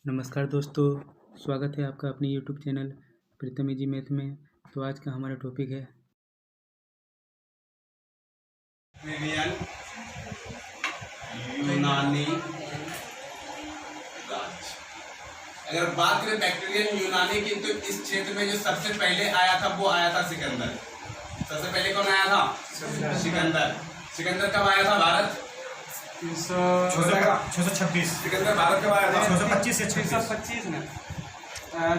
नमस्कार दोस्तों, स्वागत है आपका अपने यूट्यूब चैनल प्रीतम इजी मैथ में। तो आज का हमारा टॉपिक है बैक्टीरियन यूनानी राज। अगर बात करें बैक्टीरियन यूनानी की, तो इस क्षेत्र में जो सबसे पहले आया था वो आया था सिकंदर। सबसे पहले कौन आया था? सिकंदर। सिकंदर कब आया था भारत? 626। सिकंदर भारत कब आया था? 625 से 325 में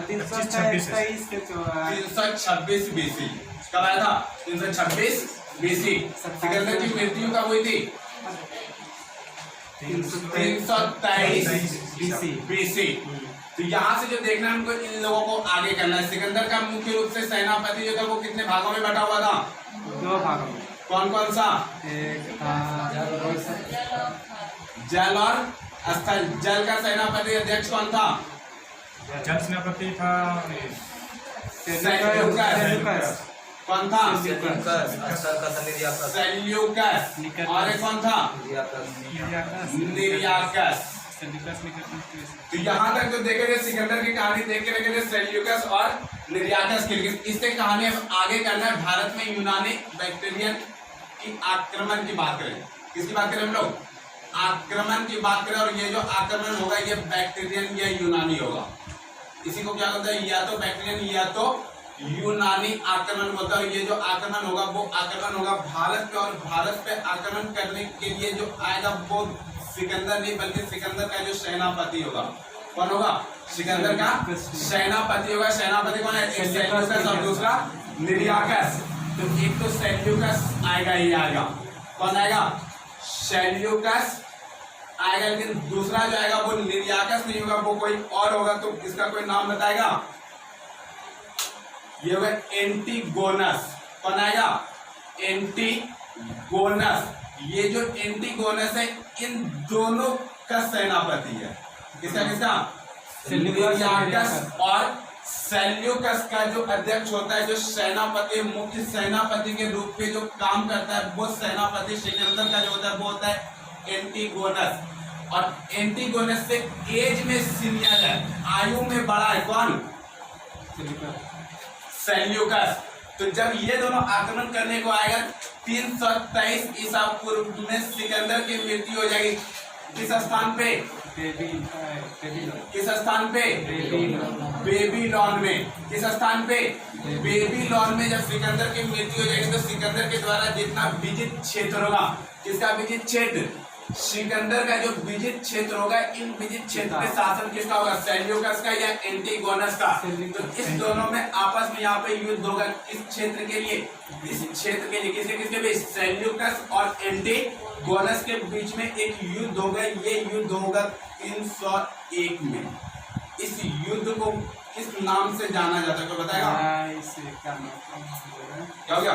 326 326 बीसी। कब आया था? 326 बीसी। सिकंदर की मृत्यु कब हुई थी? 323 बीसी। तो यहाँ से जो देखना है हमको, इन लोगों को आगे करना है। सिकंदर का मुख्य रूप से सेनापति जो था वो कितने भागों में बटा हुआ था? 2 भागों में। कौन कौन सा? एक था जल और स्थल। जल का सेनापति अध्यक्ष कौन था? जल सेनापति था सेल्यूकस। कौन था? सेल्यूकस। सेल्यूकस। और एक कौन था? निरियाकस। तो यहाँ तक जो देखे थे सिकंदर की कहानी देख के रखे थे सेल्यूकस और निरियाकस की। इससे कहानी अब आगे करना है। भारत में यूनानी बैक्टीरियन की आक्रमण की बात करें। किसकी बात करें हम लोग? आक्रमण की बात करें। और ये जो आक्रमण होगा ये बैक्टीरियन या यूनानी होगा। इसी को क्या बोलते हैं? या तो बैक्टीरियन या तो यूनानी आक्रमण बोलता है। ये जो आक्रमण होगा वो आक्रमण होगा भारत पे। और भारत पे आक्रमण करने के लिए जो आएगा वो सिकंदर नहीं, बल्कि सिकंदर का जो सेनापति होगा। कौन होगा? सिकंदर का सेनापति होगा। सेनापति कौन है? एक सेल्यूकस और दूसरा निरियाकस। तो एक तो सेल्यूकस आएगा, ये आएगा। कौन आएगा? सेल्यूकस आएगा। लेकिन दूसरा जो आएगा वो निरियाकस नहीं होगा, वो कोई और होगा। तो इसका कोई नाम बताएगा? ये होगा एंटीगोनस। कौन आएगा? एंटीगोनस। ये जो एंटीगोनस है इन दोनों का सेनापति है। किसका किसका? निरियाकस और सेल्यूकस का जो अध्यक्ष होता है, जो सेनापति, मुख्य सेनापति के रूप में जो काम करता है, वो सेनापति सिकंदर का जो होता है वो होता है एंटीगोनस। और एंटीगोनस से एज में सीनियर है, आयु में बड़ा है। कौन? सेल्यूकस। तो जब ये दोनों आक्रमण करने को आएगा 323 ईसा पूर्व में सिकंदर की मृत्यु हो जाएगी। किस स्थान पे? किस स्थान पे? बेबीलोन में। किस स्थान पे? बेबीलोन में। जब सिकंदर की मृत्यु हो जाएगी तो सिकंदर के द्वारा जितना विजित क्षेत्र होगा, किसका विजित क्षेत्र? सिकंदर का जो विजित क्षेत्र होगा, इन विजित क्षेत्र पे शासन किसका होगा? सेल्यूकस का या एंटीगोनस का। तो इस दोनों में आपस में यहाँ पे युद्ध होगा। इस क्षेत्र के लिए, इस क्षेत्र के लिए किसके किसके बीच? सेल्यूकस और एंटीगोनस के बीच में एक युद्ध होगा। ये युद्ध होगा 301 में। इस युद्ध को किस नाम से जाना जाता है? कोई बताएगा? क्या हो गया?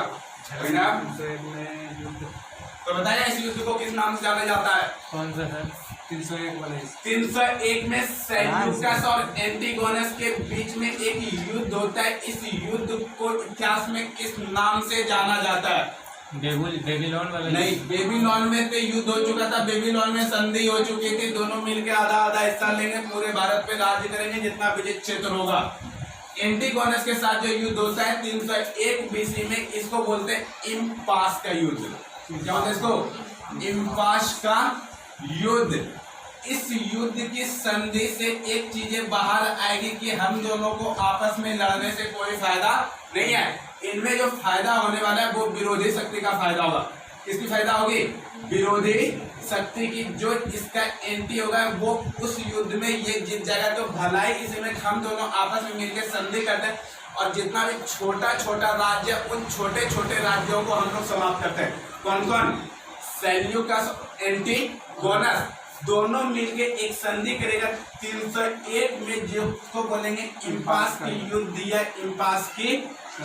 तो बताया इस युद्ध को किस नाम से जाना जाता है? कौन सा सर? 301 वाला। 301 में सेल्यूकस और एंटीगोनस के बीच में एक युद्ध होता है। इस युद्ध को इतिहास में किस नाम से जाना जाता है? बेबीलोन वाला नहीं, बेबीलोन में तो युद्ध हो चुका था। बेबीलोन में संधि हो चुकी थी। दोनों मिलकर आधा आधा हिस्सा लेंगे, पूरे भारत पे राज्य करेंगे जितना विजित क्षेत्र होगा। एंटीगोनस के साथ जो युद्ध होता है 301 बीसी में, इसको बोलते हैं इम्पास का युद्ध। क्या होता है इसको? इम्पास का युद्ध। इस युद्ध की संधि से एक चीजें बाहर आएगी कि हम दोनों को आपस में लड़ने से कोई फायदा नहीं है। इनमें जो फायदा होने वाला है वो विरोधी शक्ति का फायदा होगा। किसकी फायदा होगी? विरोधी शक्ति की। जो इसका एंटी होगा वो उस युद्ध में ये जीत जाएगा। तो भलाई इसी में हम दोनों आपस में मिलकर संधि करते हैं और जितना भी छोटा छोटा राज्य, उन छोटे छोटे राज्यों को हम लोग समाप्त करते हैं। कौन कौन? सेल्यूकस, एंटीगोनस दोनों मिलके एक संधि करेगा 301 में, जिसको बोलेंगे इम्पास की युद्ध या इम्पास की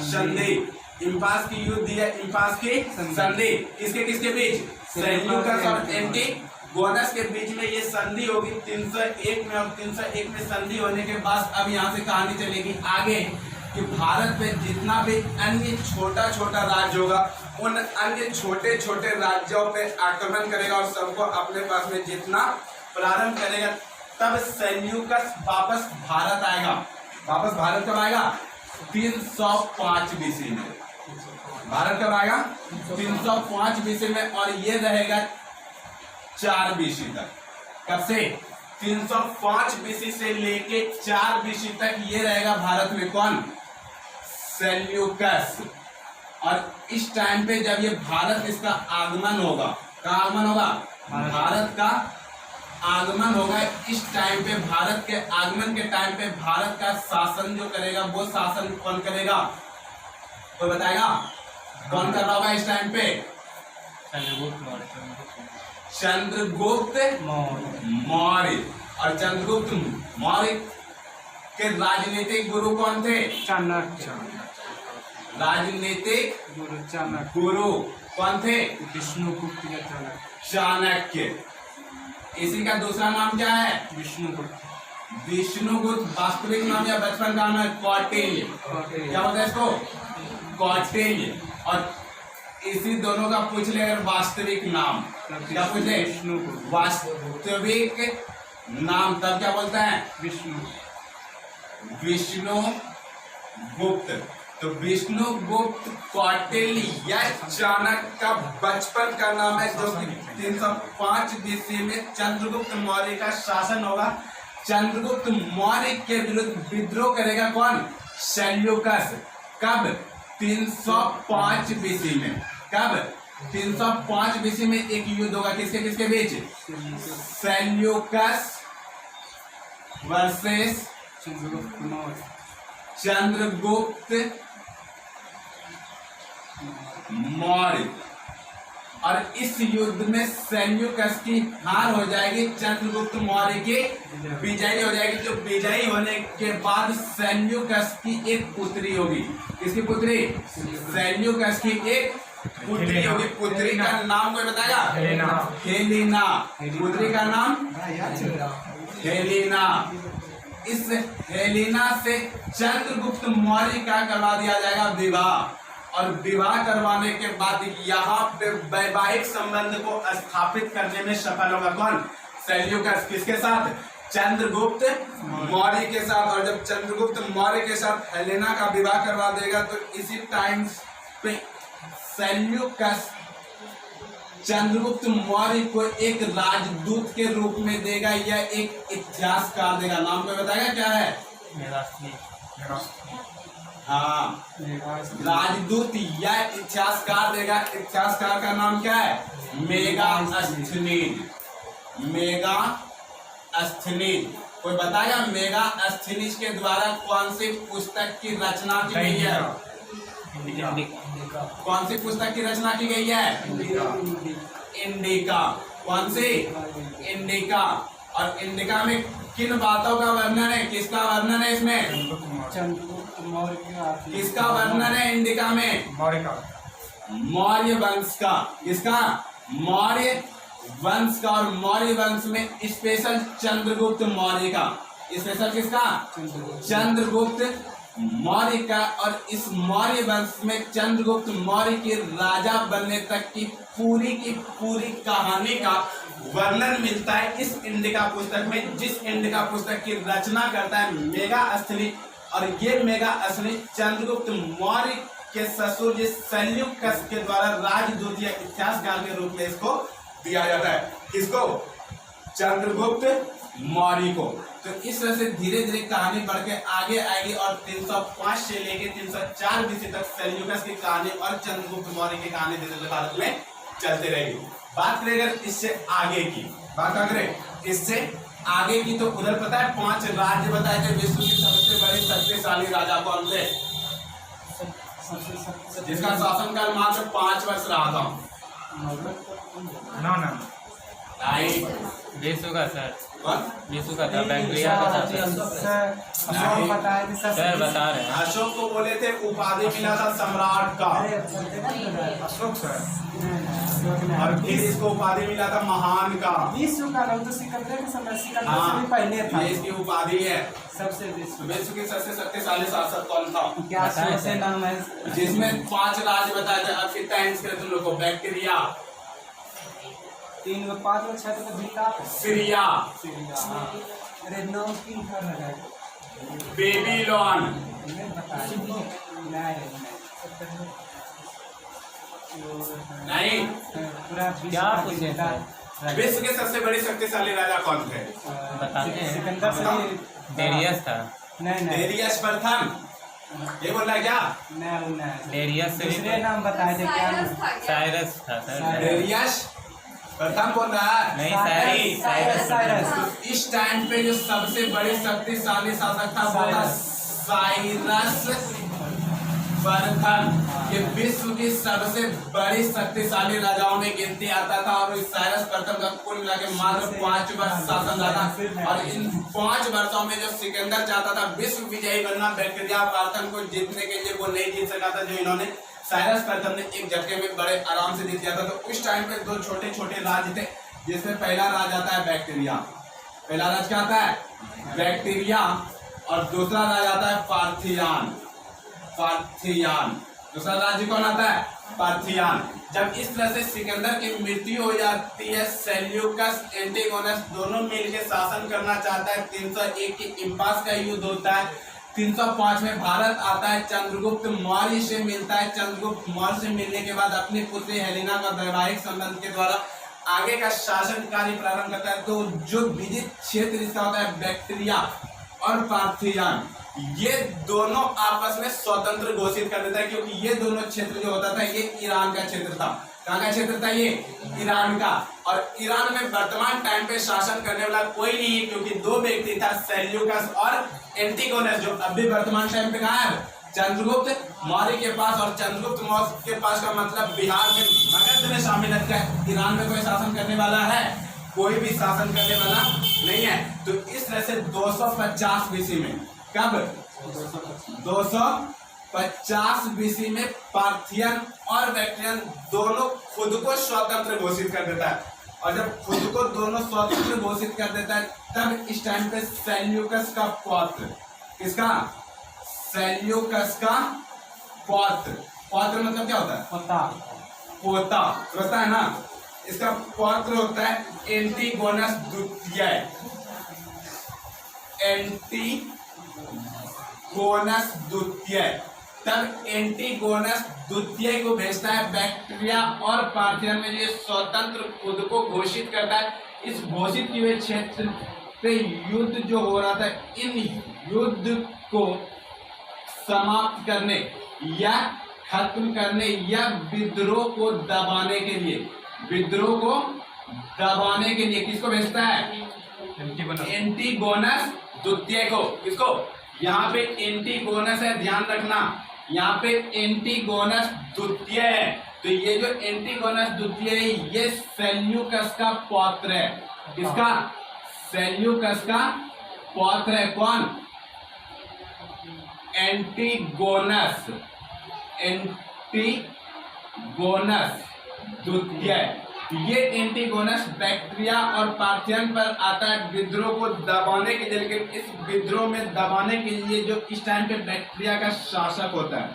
संधि। इम्पास की युद्ध या इम्पास की संधि किसके किसके बीच? सेल्यूकस और एंटीगोनस के बीच में ये संधि होगी 301 में। और 301 में संधि होने के बाद अब यहाँ से कहानी चलेगी आगे कि भारत में जितना भी अन्य छोटा छोटा राज्य होगा, उन अन्य छोटे छोटे राज्यों पे आक्रमण करेगा और सबको अपने पास में जितना प्रारंभ करेगा। तब सेल्यूकस वापस भारत आएगा। वापस भारत कब आएगा? 305 बीसी में। भारत कब आएगा? 305 बीसी में, और ये रहेगा 4 बीसी तक। कब से? 305 बीसी से लेके 4 बीसी तक ये रहेगा भारत में। कौन? सेल्यूकस। और इस टाइम पे जब ये भारत इसका आगमन होगा, कहाँ आगमन होगा? भारत का आगमन होगा। इस टाइम पे भारत के आगमन के टाइम पे भारत का शासन जो करेगा वो शासन कौन करेगा? कोई बताएगा कौन कर रहा होगा इस टाइम पे? चंद्रगुप्त मौर्य। और चंद्रगुप्त मौर्य के राजनीतिक गुरु कौन थे? चाणक्य। राजनीतिक गुरु चाणक्य। गुरु कौन थे? विष्णुगुप्त या चाणक्य। चाणक्य। इसी का दूसरा नाम क्या है? विष्णुगुप्त। विष्णुगुप्त वास्तविक नाम या बचपन का नाम है कौटिल्य। क्या होता है इसको? कौटिल्य। और इसी दोनों का पूछ ले अगर वास्तविक नाम, क्या पूछ ले? विष्णुगुप्त। वास्तविक नाम तब क्या बोलते हैं? विष्णु। विष्णुगुप्त। तो विष्णुगुप्त कौटिल्य या चाणक्य का बचपन का नाम है, जो कि 305 बीसी में चंद्रगुप्त मौर्य का शासन होगा। चंद्रगुप्त मौर्य के विरुद्ध विद्रोह करेगा कौन? सेल्यूकस। कब? 305 बीसी में। कब? 305 बीसी में एक युद्ध होगा। किसके किसके बीच? Seleucus versus Chandragupta Maurya. चंद्रगुप्त मौर्य। और इस युद्ध में सेल्यूकस की हार हो जाएगी, चंद्रगुप्त मौर्य की विजयी हो जाएगी। जो विजयी होने के बाद सेल्यूकस की एक पुत्री होगी। किसकी पुत्री? सेल्यूकस की एक पुत्री होगी। पुत्री का नाम कोई बताएगा? हेलेना। पुत्री का नाम हेलेना। इस हेलेना से चंद्रगुप्त मौर्य का करवा दिया जाएगा विवाह। और विवाह करवाने के बाद यहाँ पे वैवाहिक संबंध को स्थापित करने में सफल होगा कौन? सेल्यूकस। किसके साथ? चंद्रगुप्त मौर्य के साथ। और जब चंद्रगुप्त मौर्य के साथ हेलेना का विवाह करवा देगा तो इसी टाइम पे सेल्यूकस चंद्रगुप्त मौर्य को एक राजदूत के रूप में देगा या एक इतिहासकार देगा। नाम कोई बताएगा क्या है? हाँ, राजदूत या इतिहासकार देगा। इतिहासकार का नाम क्या है? मेगास्थनीज। मेगास्थनीज। कोई बताएगा मेगास्थनीज के द्वारा कौन सी पुस्तक की रचना की गई है? कौन सी पुस्तक की रचना की गई है? इंडिका। कौन सी? इंडिका। और इंडिका में किन बातों का वर्णन है? किसका वर्णन है इसमें? चंद्रगुप्त मौर्य। किसका वर्णन है इंडिका में? मौर्य का। मौर्य वंश का। किसका? मौर्य वंश का। और मौर्य वंश में स्पेशल चंद्रगुप्त मौर्य का। स्पेशल किसका? चंद्रगुप्त मौर्य का। और इस मौर्य वंश में चंद्रगुप्त मौर्य के राजा बनने तक की पूरी कहानी का वर्णन मिलता है इस इंडिका पुस्तक में, जिस इंडिका पुस्तक की रचना करता है मेगास्थनीज। और ये मेगास्थनीज चंद्रगुप्त मौर्य के ससुर जिस सेल्यूकस के द्वारा राजदूत या इतिहासकार के रूप में इसको दिया जाता है। किसको? चंद्रगुप्त मौर्य को। तो इस तरह से धीरे धीरे कहानी बढ़ के आगे आएगी और 305 से लेके 304 बीसी तक सेल्यूकस की कहानी और चंद्रगुप्त मौर्य की कहानी धीरे धीरे भारत में चलते रहेगी। बात करें अगर इससे आगे की, बात करें इससे आगे की, तो उधर पता है 5 राज्य बताए थे विश्व की सबसे बड़ी शक्तिशाली राजा कौन थे? जिसका शासनकाल मात्र 5 वर्ष रहा था। ना विश्व का सर। कौन? विश्व का था, बैक्टीरिया का था सर। सर बता रहे हैं। अशोक को बोले थे, उपाधि मिला था सम्राट का। अशोक सर। और फिर इसको उपाधि मिला था महान का। विश्व का नाम तो सिकंदर के समय, सिकंदर हाँ, से भी पहले था। ये इसकी उपाधि है। सबसे विश्व की सबसे शक्तिशाली शासक कौन था? क्या से नाम है? जिसमें 5 राज्य बताए थे। अब कितना टाइम्स करे तुम लोग को? बैक्टीरिया, 3 व 5 व 6 तो जीता। सीरिया, अरे 9 3 घर लगा है। बेबीलोन। नहीं बता नहीं नहीं, पूरा क्या पूछे सर? विश्व के सबसे बड़ी शक्तिशाली राजा कौन थे? बताते हैं। सिकंदर से डेरियस था। नहीं डेरियस प्रथम। ये बोल रहा है क्या? नहीं डेरियस से भी दूसरे नाम बताए थे क्या नाम? साइरस था सर। डेरियस प्रथम बोल रहा है। नहीं, साइरस तो इस टाइम पे जो सबसे बड़ी शक्तिशाली शासक था वो था साइरस प्रथम। ये विश्व की सबसे बड़ी शक्तिशाली राजाओं में गिनती आता था और इस साइरस प्रथम का कुल मिला के मात्र 5 वर्ष शासन रहा। और इन 5 वर्षों में जो सिकंदर चाहता था विश्व विजयी बनना, बैक्टीरिया पार्थन को जीतने के लिए वो नहीं जीत सका था, जो इन्होंने साइरस प्रथम ने एक झटके में बड़े आराम से जीत लिया था। तो उस टाइम पे 2 छोटे छोटे राज्य थे, जिसमें पहला राज आता है बैक्टीरिया। पहला राज क्या आता है? बैक्टीरिया। और दूसरा राज आता है पार्थियान। दूसरा राज्य कौन आता है? पार्थियान। जब इस तरह से सिकंदर की मृत्यु हो जाती है, सेल्यूकस एंटिगोनस दोनों मिलकर शासन करना चाहता है। 301 की इम्पास का युद्ध होता है। 305 में भारत आता है, चंद्रगुप्त मौर्य से मिलता है। चंद्रगुप्त मौर्य से मिलने के बाद अपनी पुत्री हेलेना का वैवाहिक संबंध के द्वारा आगे का शासन कार्य प्रारंभ करता है। तो जो विजित क्षेत्र इसका होता है बैक्टीरिया और पार्थियान, ये दोनों आपस में स्वतंत्र घोषित कर देता है, क्योंकि ये दोनों क्षेत्र जो होता था ये ईरान का क्षेत्र था। कहाँ का क्षेत्र था ये? ईरान का। और ईरान में वर्तमान टाइम पे शासन करने वाला कोई नहीं है, क्योंकि 2 व्यक्ति था, सेल्यूकस और एंटिगोनस, जो अभी वर्तमान टाइम पे कहाँ है? चंद्रगुप्त मौर्य के पास। और चंद्रगुप्त मौर्य के पास का मतलब बिहार में मगध में शामिल है। ईरान में कोई शासन करने वाला है? कोई भी शासन करने वाला नहीं है। तो इस तरह से 250 बीसी में, कब? 250 बीसी में पार्थियन और बैक्टीरियन दोनों खुद को स्वतंत्र घोषित कर देता है। और जब खुद को दोनों स्वतंत्र घोषित कर देता है, तब इस टाइम पे सेल्यूकस का पौत्र, किसका? सेल्यूकस का पौत्र। पौत्र मतलब क्या होता है? पोता होता है ना। इसका पौत्र होता है एंटिगोनस द्वितीय। एंटिगोनस द्वितीय। तब एंटिगोनस द्वितीय को भेजता है बैक्टीरिया और पार्थियन में, ये स्वतंत्र खुद को घोषित करता है। इस घोषित किए हुए क्षेत्र पे युद्ध जो हो रहा था, इन युद्ध को समाप्त करने या खत्म करने या विद्रोह को दबाने के लिए, किसको भेजता है? एंटिगोनस द्वितीय को। किसको? यहाँ पे एंटिगोनस है, ध्यान रखना, यहाँ पे एंटिगोनस द्वितीय है। तो ये जो एंटिगोनस द्वितीय है, ये सेल्यूकस का पौत्र है। किसका? सेल्यूकस का पौत्र है। कौन? एंटिगोनस द्वितीय। ये एंटिगोनस बैक्टीरिया और पार्थियन पर आता है विद्रोह को दबाने के लिए। लेकिन इस विद्रोह में दबाने के लिए जो इस टाइम पे बैक्टीरिया का शासक होता है,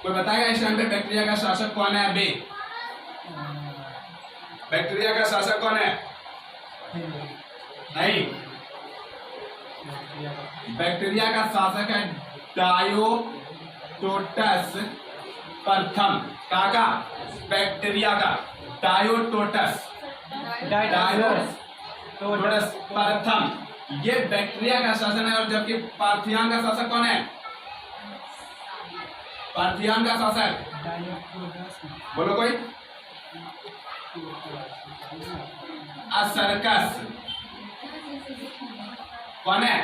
कोई बताएगा इस टाइम पे बैक्टीरिया का शासक कौन है? अभी बैक्टीरिया का शासक कौन है? नहीं, बैक्टीरिया का शासक है डायोटोटस प्रथम। काका? बैक्टीरिया का डायोटोटस प्रथम, ये बैक्टीरिया का शासन है। और जबकि पार्थियान का शासक कौन है? पार्थियान का शासक बोलो कोई? असरकस। कौन है?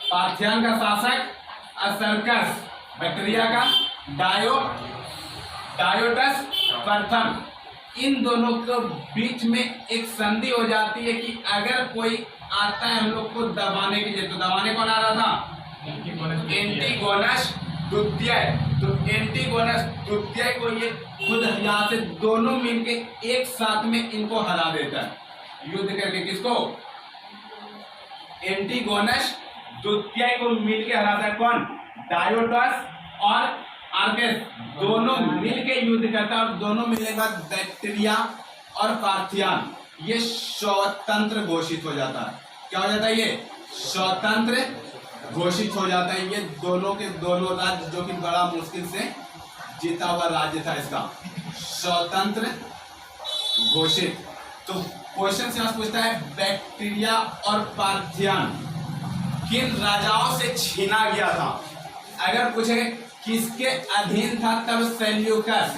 पार्थियान का शासक असरकस। बैक्टीरिया का डायोटस प्रथम। इन दोनों के बीच में एक संधि हो जाती है कि अगर कोई आता है हम लोग को दबाने के लिए, तो दबाने कौन आ रहा था? एंटिगोनस द्वितीय। तो एंटिगोनस द्वितीय को ये खुद यहाँ से दोनों मिलके एक साथ में इनको हरा देता है युद्ध करके। किसको? एंटिगोनस द्वितीय को मिलके हराता है। कौन? डायोटस और आर्केस दोनों मिलके युद्ध करता है। और दोनों मिलने के बाद बैक्टीरिया और पार्थियान ये स्वतंत्र घोषित हो जाता है। क्या हो जाता है? ये स्वतंत्र घोषित हो जाता है। ये दोनों के दोनों राज्य, जो कि बड़ा मुश्किल से जीता हुआ राज्य था इसका, स्वतंत्र घोषित। तो क्वेश्चन से यहाँ पूछता है बैक्टीरिया और पार्थियन किन राजाओं से छीना गया था। अगर पूछे किसके अधीन था तब सेल्यूकस,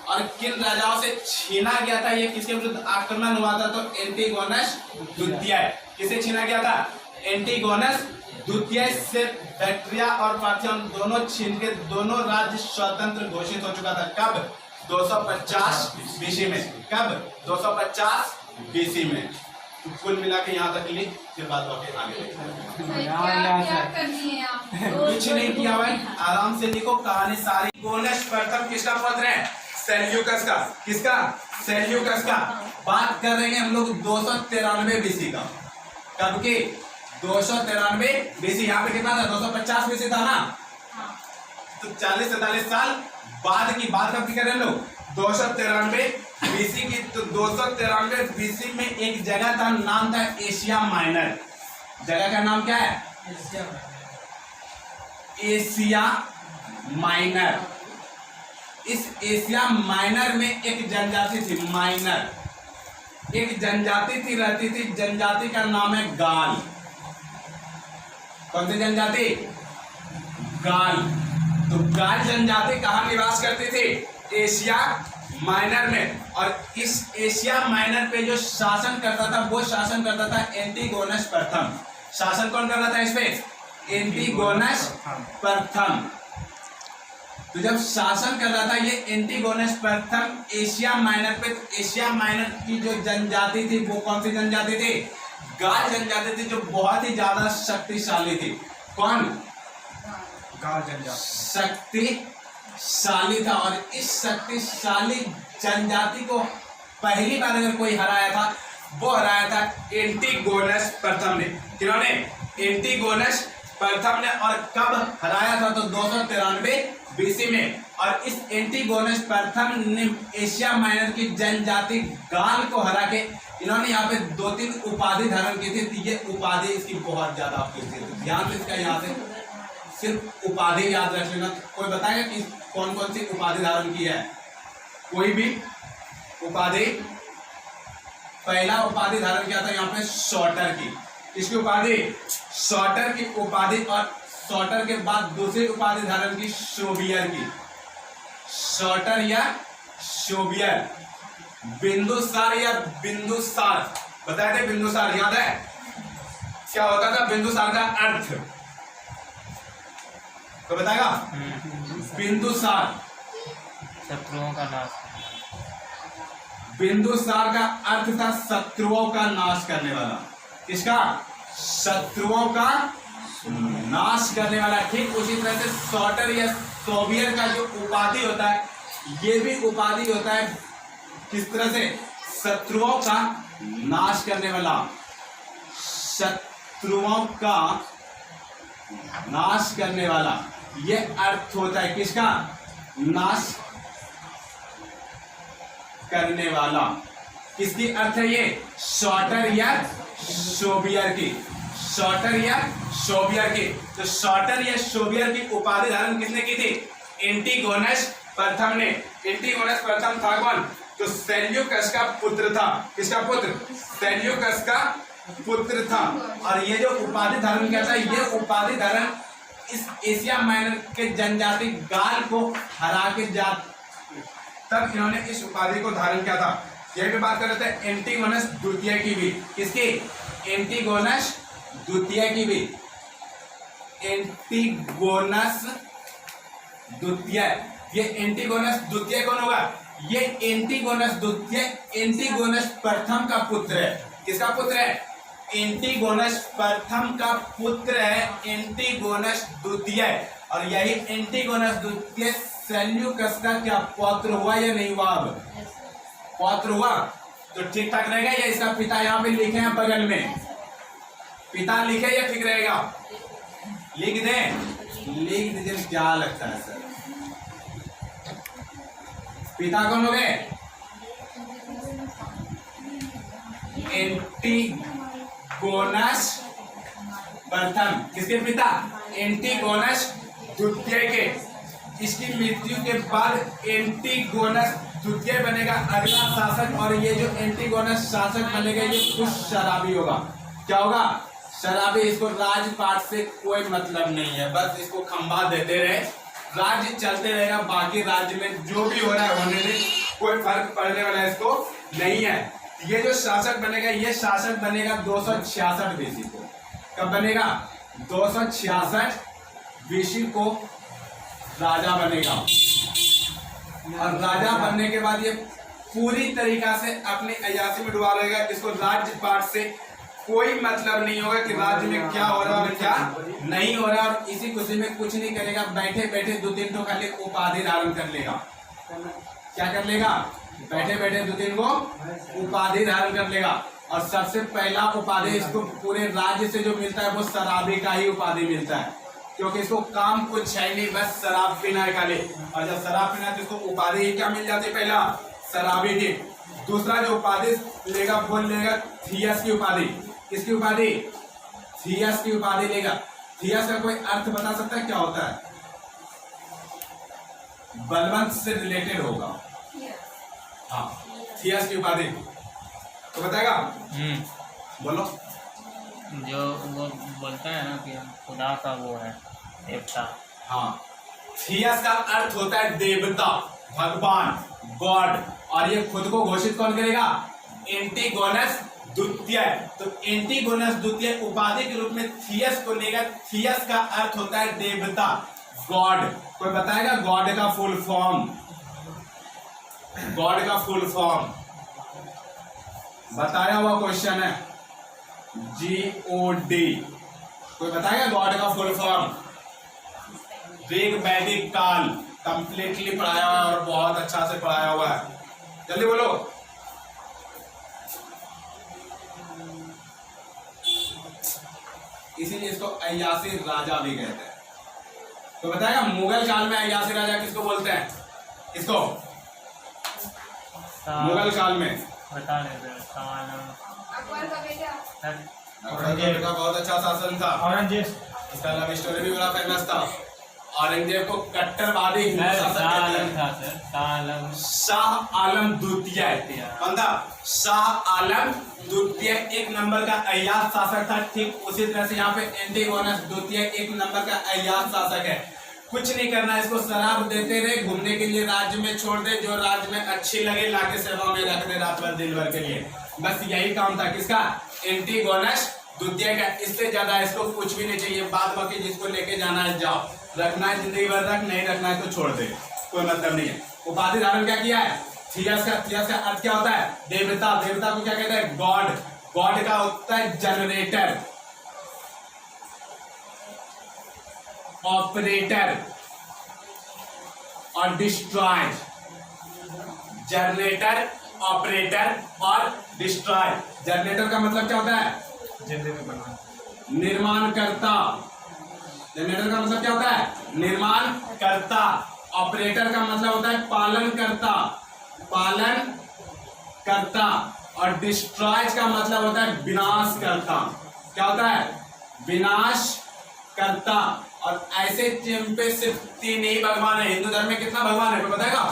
और किन राजाओं से छीना गया था, ये किसके विरुद्ध आक्रमण हुआ था, तो एंटीगोनस द्वितीय। किसे छीना गया था? एंटीगोनस द्वितीय से बैक्टीरिया और पार्थियन दोनों छीन के दोनों राज्य स्वतंत्र घोषित हो चुका था। कब? 250 बीसी में। कब? 250 बीसी में। तो कुल मिला के यहाँ तक लिख, फिर बाद बाकी आगे कुछ नहीं किया भाई, आराम से लिखो कहानी सारी। गोनस प्रथम किसका पुत्र है? सेल्यूकस का। किसका? सेल्यूकस का। बात कर रहे हैं हम लोग 293 बीसी का। कब की? 293 बीसी। यहाँ पे कितना था? 250 बीसी था ना, तो 40-43 साल बाद की बात कब की कर रहे हैं लोग? 293 बीसी की। तो 293 बीसी में एक जगह था, नाम था एशिया माइनर। जगह का नाम क्या है? Asia minor. इस एशिया माइनर में एक जनजाति थी, माइनर एक जनजाति थी, रहती थी। जनजाति का नाम है गाल। कौन सी जनजाति? गाल। तो गाल जनजाति कहाँ निवास करती थी? एशिया माइनर में। और इस एशिया माइनर पे जो शासन करता था, वो शासन करता था एंटीगोनस प्रथम। शासन कौन कर रहा था इस पे? एंटीगोनस प्रथम। तो जब शासन कर रहा था ये एंटीगोनस प्रथम एशिया माइनर पे, तो एशिया माइनर की जो जनजाति थी वो कौन सी जनजाति थी? गाल जनजाति थी, जो बहुत ही ज्यादा शक्तिशाली थी। कौन? गाल जनजाति शक्तिशाली था। और इस शक्तिशाली जनजाति को पहली बार अगर कोई हराया था, वो हराया था एंटीगोनस प्रथम ने। किन्होंने? एंटीगोनस प्रथम ने। और कब हराया था? तो 293 बीसी में। और इस एंटीगोनस प्रथम ने एशिया माइनर की जनजाति गाल को हरा के इन्होंने यहाँ पे 2-3 उपाधि धारण की थी। ये उपाधि इसकी बहुत ज्यादा उपयुक्त थी। ध्यान से इसका यहाँ से सिर्फ उपाधि याद रख लेना। कोई बताएगा कि कौन कौन सी उपाधि धारण की है? कोई भी उपाधि। पहला उपाधि धारण किया था यहाँ पे शॉर्टर की। किसकी उपाधि? शॉर्टर की उपाधि। और शॉर्टर के बाद दूसरी उपाधि धारण की शोबियर की। शॉर्टर या शोबियर। बिंदुसार या बिंदुसार बताए थे। बिंदुसार याद है क्या होता था? बिंदुसार का अर्थ तो बताएगा? बिंदुसार शत्रुओं का नाश। बिंदुसार का अर्थ था शत्रुओं का नाश करने वाला। किसका? शत्रुओं का नाश करने वाला। ठीक उसी तरह से शॉर्टर या शोबियर का जो उपाधि होता है, ये भी उपाधि होता है किस तरह से? शत्रुओं का नाश करने वाला। शत्रुओं का नाश करने वाला, ये अर्थ होता है किसका? नाश करने वाला। किसकी अर्थ है ये? शॉर्टर या शोबियर की। शॉर्टर या शोबियर की। तो शॉर्टर या शोबियर की उपाधि धारण किसने की थी? एंटीगोनस प्रथम ने। एंटीगोनस प्रथम था कौन? तो सेल्यूकस का पुत्र था। किसका पुत्र? सेल्यूकस का पुत्र था। और ये जो उपाधि धारण किया था, ये उपाधि धारण इस एशिया माइनर के जनजाति गाल को हरा के तब इन्होंने इस उपाधि को धारण किया था। यही पे बात कर रहे थे एंटीगोनस द्वितीय की भी। किसकी? एंटीगोनस द्वितीय की भी। एंटीगोनस द्वितीय। ये एंटीगोनस द्वितीय कौन होगा? ये एंटीगोनस द्वितीय एंटीगोनस प्रथम का पुत्र है। किसका पुत्र है? एंटीगोनस प्रथम का पुत्र है एंटीगोनस द्वितीय। और यही एंटीगोनस द्वितीय सेल्यूकस का क्या पौत्र हुआ या नहीं हुआ? अब पौत्र हुआ तो ठीक ठाक रहेगा, या इसका पिता यहाँ पे लिखे हैं बगल में? पिता लिखे या ठीक रहेगा? लिख दें? लिख दीजिए। क्या लगता है सर? पिता कौन हो गए? एंटीगोनस प्रथम, किसके पिता? एंटीगोनस द्वितीय के। इसकी मृत्यु के बाद एंटीगोनस द्वितीय बनेगा अगला शासक, और ये जो एंटीगोनस शासक बनेगा ये कुछ शराबी होगा। क्या होगा? शराबी। इसको राजपाट से कोई मतलब नहीं है, बस इसको खंबा देते रहे, राज्य चलते रहेगा, बाकी राज्य में जो भी हो रहा है होने में कोई फर्क पड़ने वाला इसको नहीं है। ये जो शासक बनेगा ये शासक बनेगा 266 बीसी को। कब बनेगा? 266 बीसी को राजा बनेगा, और राजा बनने के बाद ये पूरी तरीका से अपनी अय्याशी में डुबा रहेगा। इसको राज्यपाट से कोई मतलब नहीं होगा कि राज्य में क्या हो रहा है और क्या नहीं हो रहा है, और इसी खुशी में कुछ नहीं करेगा, बैठे बैठे 2-3 तो खाली उपाधि धारण कर लेगा। क्या कर लेगा? बैठे बैठे 2-3 को उपाधि धारण कर लेगा, और सबसे पहला उपाधि इसको पूरे राज्य से जो मिलता है वो शराबी का ही उपाधि मिलता है, क्योंकि इसको काम कुछ है नहीं, बस शराब पीना है खाली। और जब शराब पीना है तो इसको उपाधि ही क्या मिल जाती है? पहला शराबी की। दूसरा जो उपाधि लेगा वो लेगा थियस की उपाधि। किसकी उपाधि? थियस की उपाधि लेगा। थियस का कोई अर्थ बता सकता है क्या होता है? बलवंत से रिलेटेड होगा। हाँ, थियस की उपाधि तो बताएगा। बोलो। जो वो बोलता है ना कि खुदा का वो है देवता। हाँ, थियस का अर्थ होता है देवता, भगवान, गॉड, और ये खुद को घोषित कौन करेगा? एंटीगोनस द्वितीय। तो एंटीगोनस द्वितीय उपाधि के रूप में थियस को लेगा। थियस का अर्थ होता है देवता, गॉड। कोई बताएगा गॉड का फुल फॉर्म? गॉड का फुल फॉर्म बताया हुआ क्वेश्चन है, GOD। कोई बताएगा गॉड का फुल फॉर्म? ऋग वैदिक काल कंप्लीटली पढ़ाया हुआ है और बहुत अच्छा से पढ़ाया हुआ है। जल्दी बोलो। इसीलिए इसको अय्याशी राजा भी कहते हैं। तो बताएगा मुगल काल में अय्याशी राजा किसको बोलते हैं? इसको मुगल काल में बता रहे थे अकबर का बेटा औरंगजेब का बहुत अच्छा शासन था। औरंगजेब इसका लव स्टोरी भी बड़ा फेमस था। औरंगजेब को कट्टरवादी हिंदू शासक कहते हैं। शाह आलम द्वितीय कौन था? शाह आलम द्वितीय एक नंबर का अय्याश शासक था। ठीक उसी तरह से यहाँ पे एंटीगोनस द्वितीय एक नंबर का अय्याश शासक है। कुछ नहीं करना, इसको शराब देते रहे, घूमने के लिए राज्य में छोड़ दे, जो राज्य में अच्छी लगे लाके सेवा में रख दे रात भर दिन भर के लिए। बस यही काम था किसका? एंटीगोनस द्वितीय का। इससे ज्यादा इसको कुछ भी नहीं चाहिए। बाद बाकी जिसको लेके जाना है जाओ, रखना है जिंदगी भर रख, नहीं रखना है तो छोड़ दे, कोई मतलब नहीं है। उपाधि धारण क्या किया है? थियस का। थियस का अर्थ क्या होता है? देवता। देवता को क्या कहते हैं? गॉड। गॉड का होता है जनरेटर, ऑपरेटर और डिस्ट्रॉय। जनरेटर, ऑपरेटर और डिस्ट्रॉय। जनरेटर का मतलब क्या होता है? निर्माण करता। जनरेटर का मतलब क्या होता है? निर्माण करता। ऑपरेटर का मतलब होता है पालन करता, पालन करता। और डिस्ट्रॉय का मतलब होता है विनाश करता। क्या होता है? विनाश करता। और ऐसे पे सिर्फ 3 ही भगवान है। हिंदू धर्म में कितना भगवान है कोई बताएगा?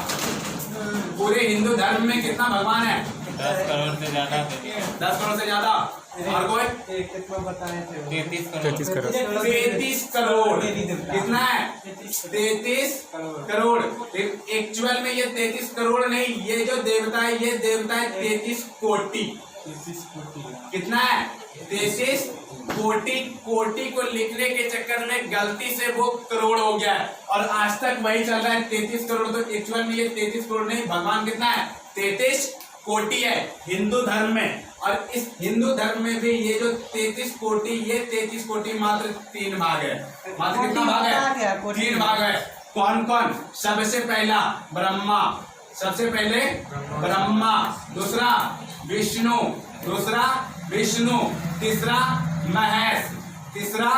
पूरे हिंदू धर्म में कितना भगवान है? 10 करोड़ से ज्यादा। 10 करोड़ से ज्यादा। और कोई? कितना बताए थे? 33 करोड़। 33 करोड़। 33 करोड़। कितना है? 33 करोड़। एक्चुअल में ये 33 करोड़ नहीं, ये जो देवता है ये देवता है 33 कोटि। कितना है? 33 कोटि। कोटि को लिखने के चक्कर में गलती से वो करोड़ हो गया है, और आज तक वही चल रहा है 33 करोड़। तो एक्चुअल में ये 33 करोड़ नहीं, भगवान कितना है? 33 कोटि है हिंदू धर्म में। और इस हिंदू धर्म में भी ये जो 33 कोटि, ये 33 कोटि मात्र 3 भाग है। मात्र कितना भाग है? 3 भाग है। कौन कौन? सबसे पहला ब्रह्मा, सबसे पहले ब्रह्मा। दूसरा विष्णु, दूसरा विष्णु। तीसरा महेश, तीसरा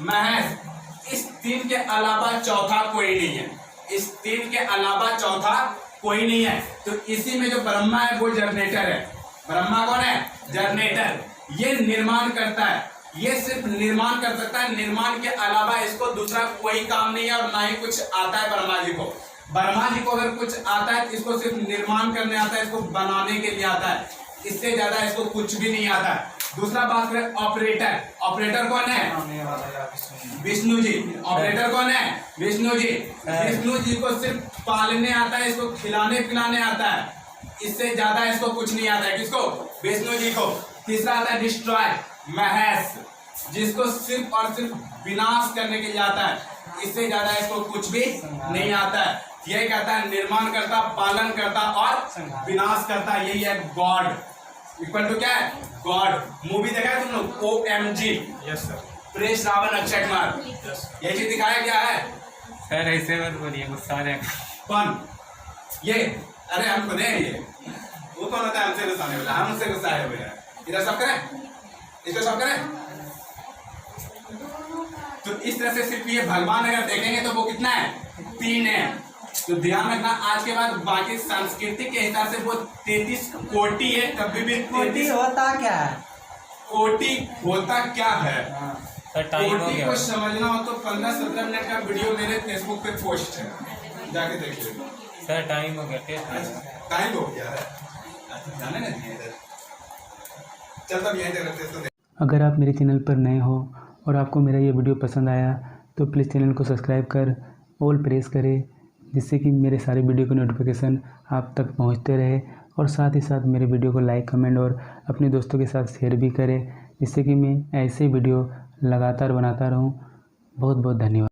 महेश। इस 3 के अलावा चौथा कोई नहीं है। इस 3 के अलावा चौथा कोई नहीं है। तो इसी में जो ब्रह्मा है वो जनरेटर है। ब्रह्मा कौन है? जनरेटर। ये निर्माण करता है, ये सिर्फ निर्माण कर सकता है, निर्माण के अलावा इसको दूसरा कोई काम नहीं है और ना ही कुछ आता है वर्मा जी को। वर्मा जी को अगर कुछ आता है तो इसको सिर्फ निर्माण करने आता है, इसको बनाने के लिए आता है, इससे ज्यादा इसको कुछ भी नहीं आता है। दूसरा बात करें ऑपरेटर, ऑपरेटर कौन है? विष्णु जी। ऑपरेटर कौन है? विष्णु जी। विष्णु जी को सिर्फ पालने आता है, इसको खिलाने पिलाने आता है, इससे ज्यादा इसको कुछ नहीं आता है। किसको? विष्णु जी को। तीसरा आता है डिस्ट्रॉय, महेश, जिसको सिर्फ और सिर्फ विनाश करने के लिए आता है, इससे ज्यादा इसको कुछ भी नहीं आता है। ये कहता है निर्माण करता, पालन करता और विनाश करता, यही है गॉड। इक्वल टू क्या है? गॉड। मूवी देखा है तुम लोग OMG? Yes sir. प्रेस रावण अक्षय कुमार, ये चीज दिखाया गया है सर। ऐसे मत बोलिए, गुस्सा आ रहा है। कौन? ये अरे हम खुद हैं ये। वो कौन होता है हमसे गुस्सा आने वाला? हम उससे गुस्सा आए हुए हैं। इधर सब करें, इसको सब करें। तो इस तरह से सिर्फ ये भगवान अगर देखेंगे तो वो कितना है? 3 है। तो ध्यान रखना, आज के बाद बाकी संस्कृति के हिसाब से वो 33 कोटि है, कभी भी कोटि होता क्या है? कोटि होता क्या है? सर टाइम हो कोटि गया। को समझना हो तो 15-17 मिनट का वीडियो मेरे फेसबुक पे पोस्ट है, जाके देख लीजिए। सर टाइम हो गया। टेस्ट टाइम हो गया है, जाने ना दिए इधर। चल तब यहीं रखते हैं, इसको देख। अगर आप मेरे चैनल पर नए हो और आपको मेरा ये वीडियो पसंद आया तो प्लीज़ चैनल को सब्सक्राइब कर ऑल प्रेस करें, जिससे कि मेरे सारे वीडियो के नोटिफिकेशन आप तक पहुंचते रहे। और साथ ही साथ मेरे वीडियो को लाइक, कमेंट और अपने दोस्तों के साथ शेयर भी करें, जिससे कि मैं ऐसे वीडियो लगातार बनाता रहूं। बहुत बहुत धन्यवाद।